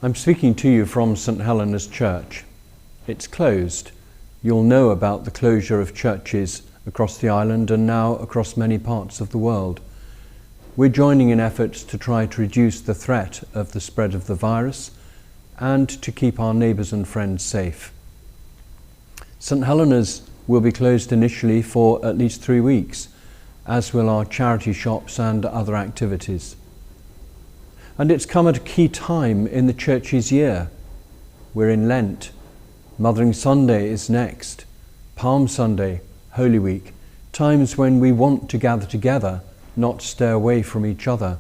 I'm speaking to you from St Helena's Church. It's closed. You'll know about the closure of churches across the island and now across many parts of the world. We're joining in efforts to try to reduce the threat of the spread of the virus and to keep our neighbours and friends safe. St Helena's will be closed initially for at least 3 weeks, as will our charity shops and other activities. And it's come at a key time in the Church's year. We're in Lent. Mothering Sunday is next. Palm Sunday, Holy Week, times when we want to gather together, not stay away from each other.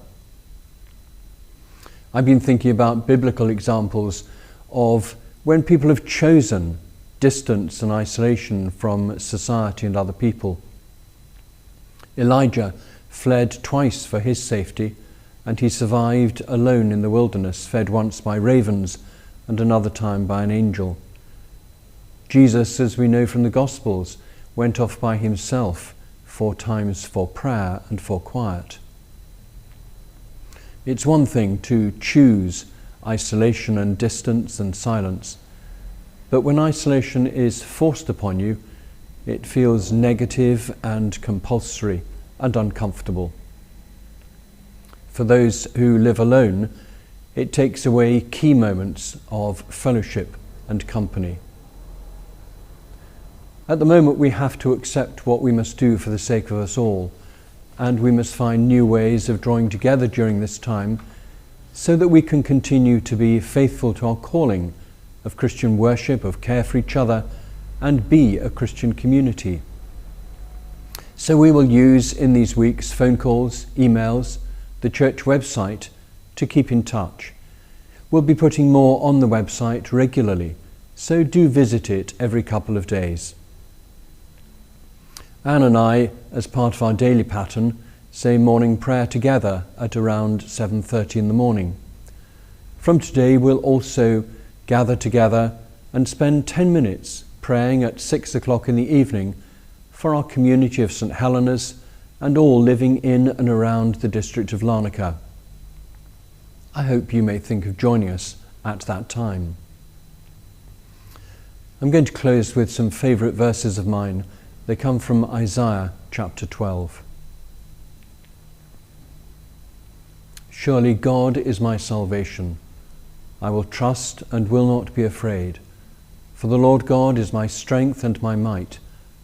I've been thinking about biblical examples of when people have chosen distance and isolation from society and other people. Elijah fled twice for his safety, and he survived alone in the wilderness, fed once by ravens and another time by an angel. Jesus, as we know from the Gospels, went off by himself 4 times for prayer and for quiet. It's one thing to choose isolation and distance and silence, but when isolation is forced upon you, it feels negative and compulsory and uncomfortable. For those who live alone, it takes away key moments of fellowship and company. At the moment, we have to accept what we must do for the sake of us all, and we must find new ways of drawing together during this time so that we can continue to be faithful to our calling of Christian worship, of care for each other, and be a Christian community. So we will use in these weeks phone calls, emails, the church website to keep in touch. We'll be putting more on the website regularly, so do visit it every couple of days. Anne and I, as part of our daily pattern, say morning prayer together at around 7:30 in the morning. From today, we'll also gather together and spend 10 minutes praying at 6 o'clock in the evening for our community of St Helena's and all living in and around the district of Larnaca. I hope you may think of joining us at that time. I'm going to close with some favourite verses of mine. They come from Isaiah chapter 12. Surely God is my salvation. I will trust and will not be afraid. For the Lord God is my strength and my might,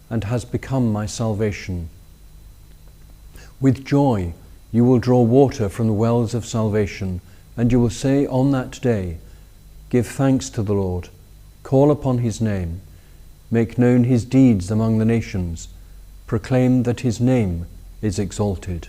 and has become my salvation. With joy you will draw water from the wells of salvation, and you will say on that day, give thanks to the Lord, call upon his name, make known his deeds among the nations, proclaim that his name is exalted.